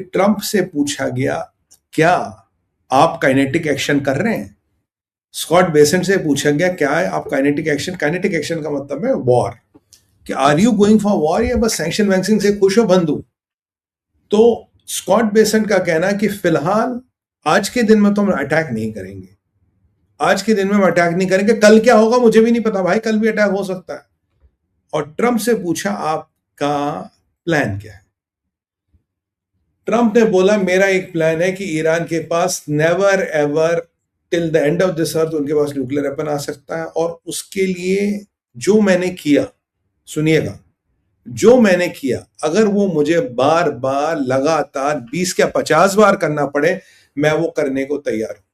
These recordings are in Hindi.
ट्रंप से पूछा गया, क्या आप काइनेटिक एक्शन कर रहे हैं? स्कॉट बेसेंट से पूछा गया, क्या है आप काइनेटिक एक्शन? काइनेटिक एक्शन का मतलब है वॉर, कि are you going for war, या बस सैंक्शन वैंक्शन से खुश हो बंधु? तो स्कॉट बेसेंट का कहना है कि फिलहाल आज के दिन में तो हम अटैक नहीं करेंगे, आज के दिन में हम अटैक नहीं करेंगे, कल क्या होगा मुझे भी नहीं पता भाई, कल भी अटैक हो सकता है। और ट्रंप से पूछा, आपका प्लान क्या है? ट्रंप ने बोला, मेरा एक प्लान है कि ईरान के पास never ever till the end of this earth उनके पास न्यूक्लियर वेपन आ सकता है, और उसके लिए जो मैंने किया, सुनिएगा, जो मैंने किया, अगर वो मुझे बार बार लगातार 20 या 50 बार करना पड़े, मैं वो करने को तैयार हूं।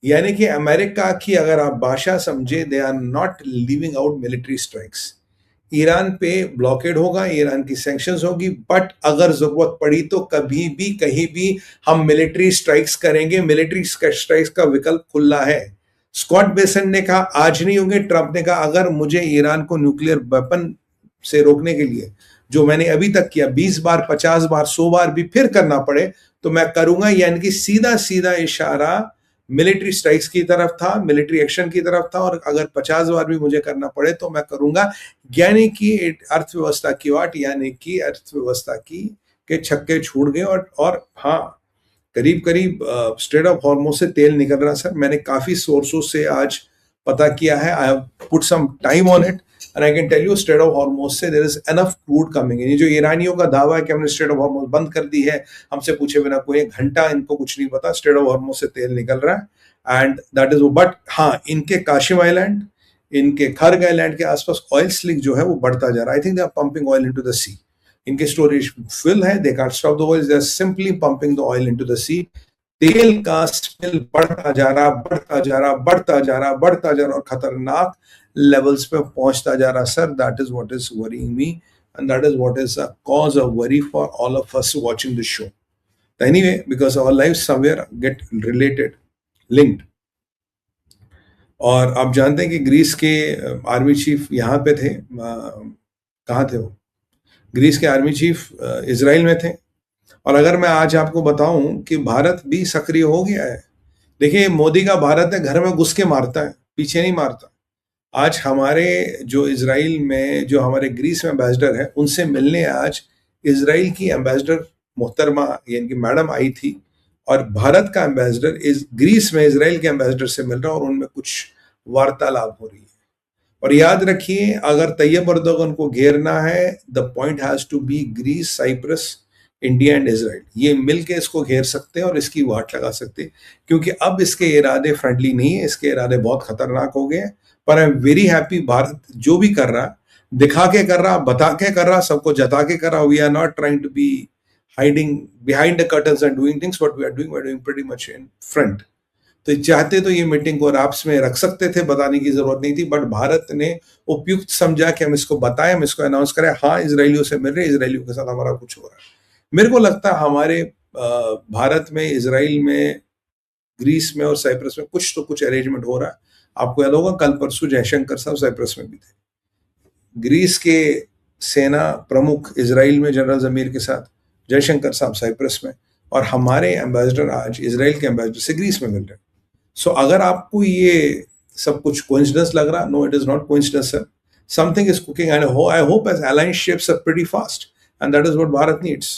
यानी कि अमेरिका की अगर आप भाषा समझे, they are not leaving out military strikes. Iran पे ब्लॉकेड होगा, ईरान की सैंक्शंस होगी, बट अगर जरूरत पड़ी तो कभी भी कहीं भी हम मिलिट्री स्ट्राइक्स करेंगे। मिलिट्री स्ट्राइक्स का विकल्प खुला है। स्कॉट बेसेंट ने कहा आज नहीं होंगे, ट्रंप ने कहा अगर मुझे ईरान को न्यूक्लियर वेपन से रोकने के लिए जो मैंने अभी तक किया 20 बार, 50 बार, 100 बार भी फिर करना पड़े तो मैं करूंगा। यानी कि सीधा सीधा इशारा मिलिट्री स्ट्राइक्स की तरफ था, मिलिट्री एक्शन की तरफ था, और अगर 50 बार भी मुझे करना पड़े तो मैं करूंगा। यानी कि अर्थव्यवस्था की वाट, यानी कि अर्थव्यवस्था की के छक्के छूट गए। और हाँ, करीब करीब स्ट्रेट ऑफ हॉर्मुज से तेल निकल रहा सर। मैंने काफी सोर्सों से आज पता किया है, I have put some time on it, and I can tell you strait of Hormuz से there is enough crude coming in. ये जो ईरानियों का दावा है कि हमने स्ट्रेट ऑफ हॉर्मुज बंद कर दी है हमसे पूछे बिना, कोई एक घंटा इनको कुछ नहीं पता, स्ट्रेट ऑफ हॉर्मुज से तेल निकल रहा है, एंड दैट इज। बट हाँ, इनके काशिम आइलैंड, इनके खर्ग आइलैंड के आसपास ऑयल स्लिक जो है वो बढ़ता जा रहा है। I think they are pumping oil into the sea. इनके स्टोरेज फिल है, they can't stop the oil, they are simply pumping the oil into the sea. तेल का स्मेल बढ़ता जा रहा, बढ़ता जा रहा, बढ़ता जा रहा, बढ़ता जा रहा, और खतरनाक लेवल्स पे पहुंचता जा रहा sir. That is what is worrying me, and that is what is a cause of worry for all of us watching this show. Anyway, because our life somewhere get related, linked. और आप जानते हैं कि ग्रीस के आर्मी चीफ यहाँ पे थे, कहाँ थे वो? ग्रीस के आर्मी चीफ इजराइल में थे। और अगर मैं आज आपको बताऊं कि भारत भी सक्रिय हो गया है, देखिए मोदी का भारत है घर में घुस के मारता है, पीछे नहीं मारता। आज हमारे जो इजराइल में, जो हमारे ग्रीस में एम्बेसडर है, उनसे मिलने आज इजराइल की एम्बेसडर मोहतरमा यानी कि मैडम आई थी, और भारत का एम्बेसडर इस ग्रीस में इजराइल के एम्बेसडर से मिल रहा है, और उनमें कुछ वार्तालाप हो रही है। और याद रखिए, अगर तैयब अर्दोगन को घेरना है, the point has to be Greece, Cyprus, India and Israel. ये मिलके इसको घेर सकते हैं और इसकी वाट लगा सकते हैं, क्योंकि अब इसके इरादे फ्रेंडली नहीं है, इसके इरादे बहुत खतरनाक हो गए हैं। पर I am very happy, Bharat जो भी कर रहा, दिखा के कर रहा, बता के कर रहा, सबको जता के कर रहा। We are not trying to be hiding behind the curtains and doing things, what we are doing pretty much in front. तो चाहते तो ये मीटिंग को राप्स में रख सकते थे, बताने की जरूरत नहीं थी, बट भारत ने उपयुक्त समझा कि हम इसको बताएं, हम इसको अनाउंस करें, हाँ इसराइलियों से मिल रहे, इसराइलियों के साथ हमारा कुछ हो रहा है। मेरे को लगता है हमारे भारत में, इसराइल में, ग्रीस में और साइप्रस में कुछ तो कुछ अरेंजमेंट हो रहा है। आपको याद होगा कल परसों जयशंकर साहब साइप्रस में भी थे, ग्रीस के सेना प्रमुख इसराइल में जनरल जमीर के साथ, जयशंकर साहब साइप्रस में, और हमारे एम्बेसडर आज इसराइल के एम्बेसडर से ग्रीस में मिल रहे हैं। सो अगर आपको ये सब कुछ कोइंसिडेंस लग रहा, no it is not coincidence sir, something is cooking, and I hope as alliance shapes up pretty fast, and that is what Bharat needs.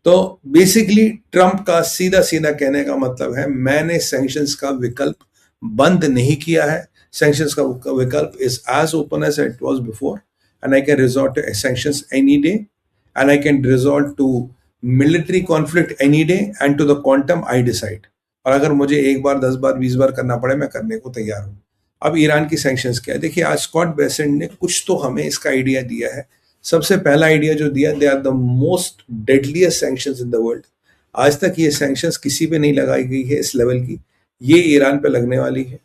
तो बेसिकली ट्रंप का सीधा सीधा कहने का मतलब है, मैंने सैंक्शंस का विकल्प बंद नहीं किया है। सैंक्शंस का विकल्प is as open as it was before, and I can resort to sanctions any day, and I can resort to military conflict any day, and to the quantum I decide. और अगर मुझे एक बार, 10 बार, 20 बार करना पड़े, मैं करने को तैयार हूं। अब ईरान की सैंक्शंस क्या है, देखिए आज स्कॉट बेसेंट ने कुछ तो हमें इसका आइडिया दिया है। सबसे पहला आइडिया जो दिया, they are the most deadliest sanctions in the world. आज तक ये सैंक्शंस किसी पे नहीं लगाई गई है इस लेवल की, ये ईरान पे लगने वाली है।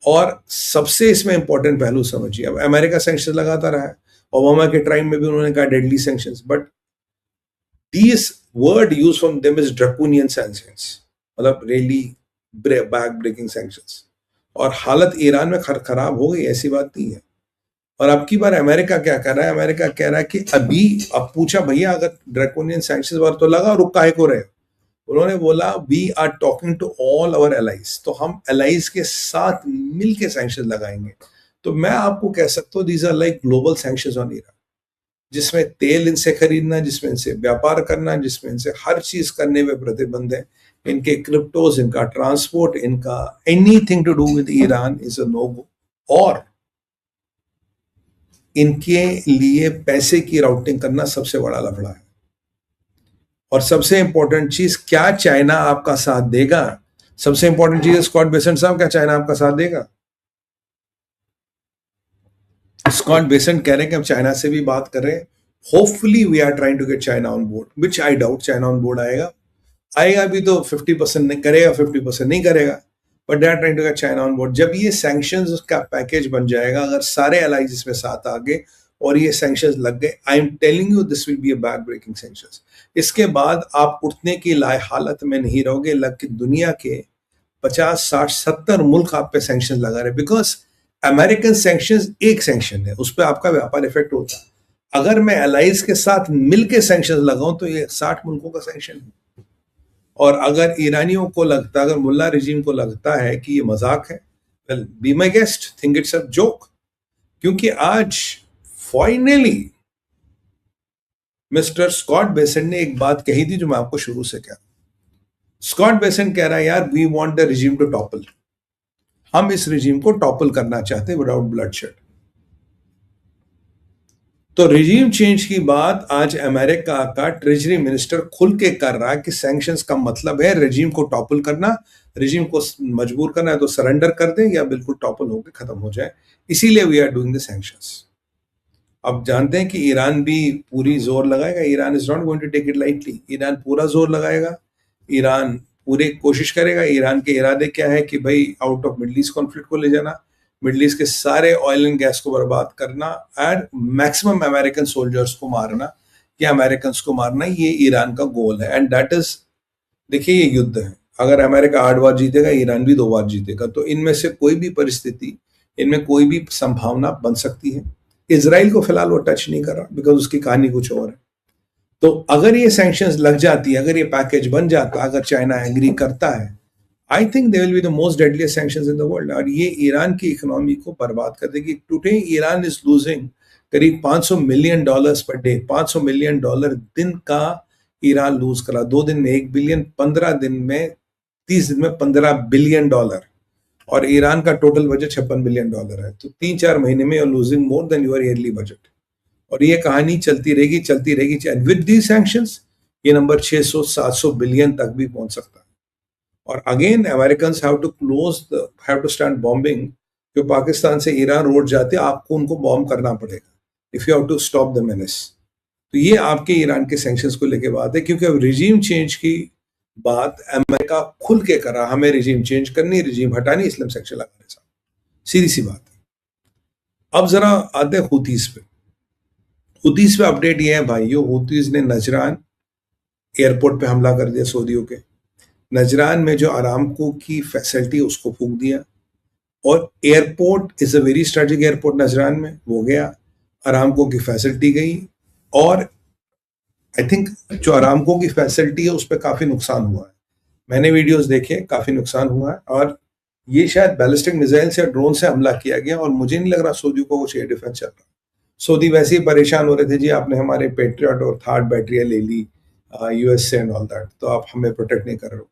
और सबसे इसमें इंपॉर्टेंट पहलू समझिए, अब अमेरिका सैंक्शन लगाता रहा है, ओबामा के टाइम में भी उन्होंने कहा deadly sanctions, but this word use from them is draconian sanctions, मतलब रियली बैक ब्रेकिंग सैंक्शंस। और हालत ईरान में खराब हो गई, ऐसी बात नहीं है। और अब की बार अमेरिका क्या कर रहा है, अमेरिका कह रहा है कि अभी, अब पूछा भैया अगर ड्रैकोनियन सैंक्शंस बार तो लगा, रुक काहे को रहे? उन्होंने बोला we are talking to all our allies, तो हम एलाइज के साथ मिलके सैंक्शन लगाएंगे। तो मैं आपको कह सकता हूँ these are like global sanctions on Iran, जिसमें तेल इनसे खरीदना, जिसमें इनसे व्यापार करना, जिसमें इनसे हर चीज करने में प्रतिबंध है। इनके क्रिप्टोज, इनका ट्रांसपोर्ट, इनका anything to do with Iran is a no go. और इनके लिए पैसे की राउटिंग करना सबसे बड़ा लफड़ा है। और सबसे इंपॉर्टेंट चीज, क्या चाइना आपका साथ देगा? सबसे इंपॉर्टेंट चीज, स्कॉट बेसेंट साहब, क्या चाइना आपका साथ देगा? स्कॉट बेसेंट कह रहे हैं कि हम चाइना से भी बात कर रहे हैं, hopefully we are trying to get China on board, which I doubt China on board आएगा। आएगा भी तो 50% नहीं करेगा, 50% नहीं करेगा, but they are trying to get China on board. जब ये सैंक्शंस का पैकेज बन जाएगा, अगर सारे एलाइज इसमें साथ आ गए और ये सैंक्शंस लग गए, I am telling you this will be a back breaking sanctions. इसके बाद आप उठने की लायक हालत में नहीं रहोगे। लग के दुनिया के 50, 60, 70 मुल्क आप पे सैंक्शन लगा रहे, बिकॉज अमेरिकन सैंक्शंस एक सैंक्शन है, उस पर आपका व्यापार इफेक्ट होता है। अगर मैं एलाइज के साथ मिलके सैंक्शन लगाऊं तो ये 60 मुल्कों का सैंक्शन है। और अगर ईरानियों को लगता, अगर मुल्ला रिजीम को लगता है कि ये मजाक है, well be my guest, think it's a joke. क्योंकि आज फाइनली मिस्टर स्कॉट बेसेंट ने एक बात कही थी जो मैं आपको शुरू से कह, स्कॉट बेसेंट कह रहा है यार we want the regime to topple, हम इस रिजीम को टॉपल करना चाहते हैं विदाउट ब्लडशेड। तो रिजीम चेंज की बात आज अमेरिका का ट्रेजरी मिनिस्टर खुल के कर रहा है कि सैंक्शंस का मतलब है रिजीम को टॉपल करना, रिजीम को मजबूर करना है तो सरेंडर कर दें या बिल्कुल टॉपल होकर खत्म हो जाए। इसीलिए we are doing the sanctions. अब जानते हैं कि ईरान भी पूरी जोर लगाएगा, Iran is not going to take it lightly, Iran पूरा जोर लगाएगा, ईरान पूरी कोशिश करेगा। ईरान के इरादे क्या है कि भाई out of middle east conflict को ले जाना, मिडल ईस्ट के सारे ऑयल एंड गैस को बर्बाद करना, एंड मैक्सिमम अमेरिकन सोल्जर्स को मारना या अमेरिकन को मारना, ये ईरान का गोल है। एंड दैट इज, देखिए ये युद्ध है, अगर अमेरिका 8 बार जीतेगा, ईरान भी 2 बार जीतेगा, तो इनमें से कोई भी परिस्थिति, इनमें कोई भी संभावना बन सकती है। इसराइल को फिलहाल वो टच नहीं कर रहा, बिकॉज उसकी कहानी कुछ और है। तो अगर ये सैंक्शंस लग जाती है, अगर ये पैकेज बन जाता, अगर चाइना एग्री करता है, I think they will be the most deadliest sanctions in the world, और ये ईरान की इकोनॉमी को बर्बाद कर देगी। टुडे ईरान इज लूजिंग करीब $500 मिलियन पर डे, $500 मिलियन दिन का ईरान लूज करा। 2 दिन में 1 बिलियन, 15 दिन में, 30 दिन में $15 बिलियन, और ईरान का टोटल बजट $56 बिलियन है। तो 3-4 महीने में you're losing more than your yearly budget, और ये कहानी चलती रहेगी, चलती रहेगी। एंड विद दी सैंक्शंस ये नंबर 600-700 बिलियन तक भी पहुंच सकता है। और again Americans have to close the, have to start bombing. जो पाकिस्तान से ईरान रोड जाते हैं, आपको उनको बॉम्ब करना पड़ेगा if you have to stop the menace. तो ये आपके ईरान के सैंक्शंस को लेके बात है, क्योंकि अब रिजीम चेंज की बात अमेरिका खुल के करा, हमें रिजीम चेंज करनी, रिजीम हटानी, इसलिए सैंक्शन लगाने साथ, सीधी सी बात है। अब जरा आते हैं हुतीस पे। हुतीस पे अपडेट ये है भाइयों, हुतीस ने नजरान एयरपोर्ट पे हमला कर दिया सऊदियों के। नजरान में जो अरामको की फैसिलिटी उसको फूंक दिया, और airport is a very strategic airport Najran में, वो गया, अरामको की फैसिलिटी गई। और आई थिंक जो अरामको की फैसिलिटी है उस पर काफी नुकसान हुआ है, मैंने वीडियोस देखे, काफी नुकसान हुआ है। और ये शायद बैलिस्टिक मिसाइल से, ड्रोन से हमला किया गया, और मुझे नहीं लग रहा सऊदियों को कुछ एयर डिफेंस चल रहा। सऊदी वैसे ही परेशान हो रहे थे, जी आपने हमारे पेट्रियट और थार्ड बैटरियां ले ली यूएस से एंड ऑल दैट, तो आप हमें प्रोटेक्ट नहीं कर रहे हो।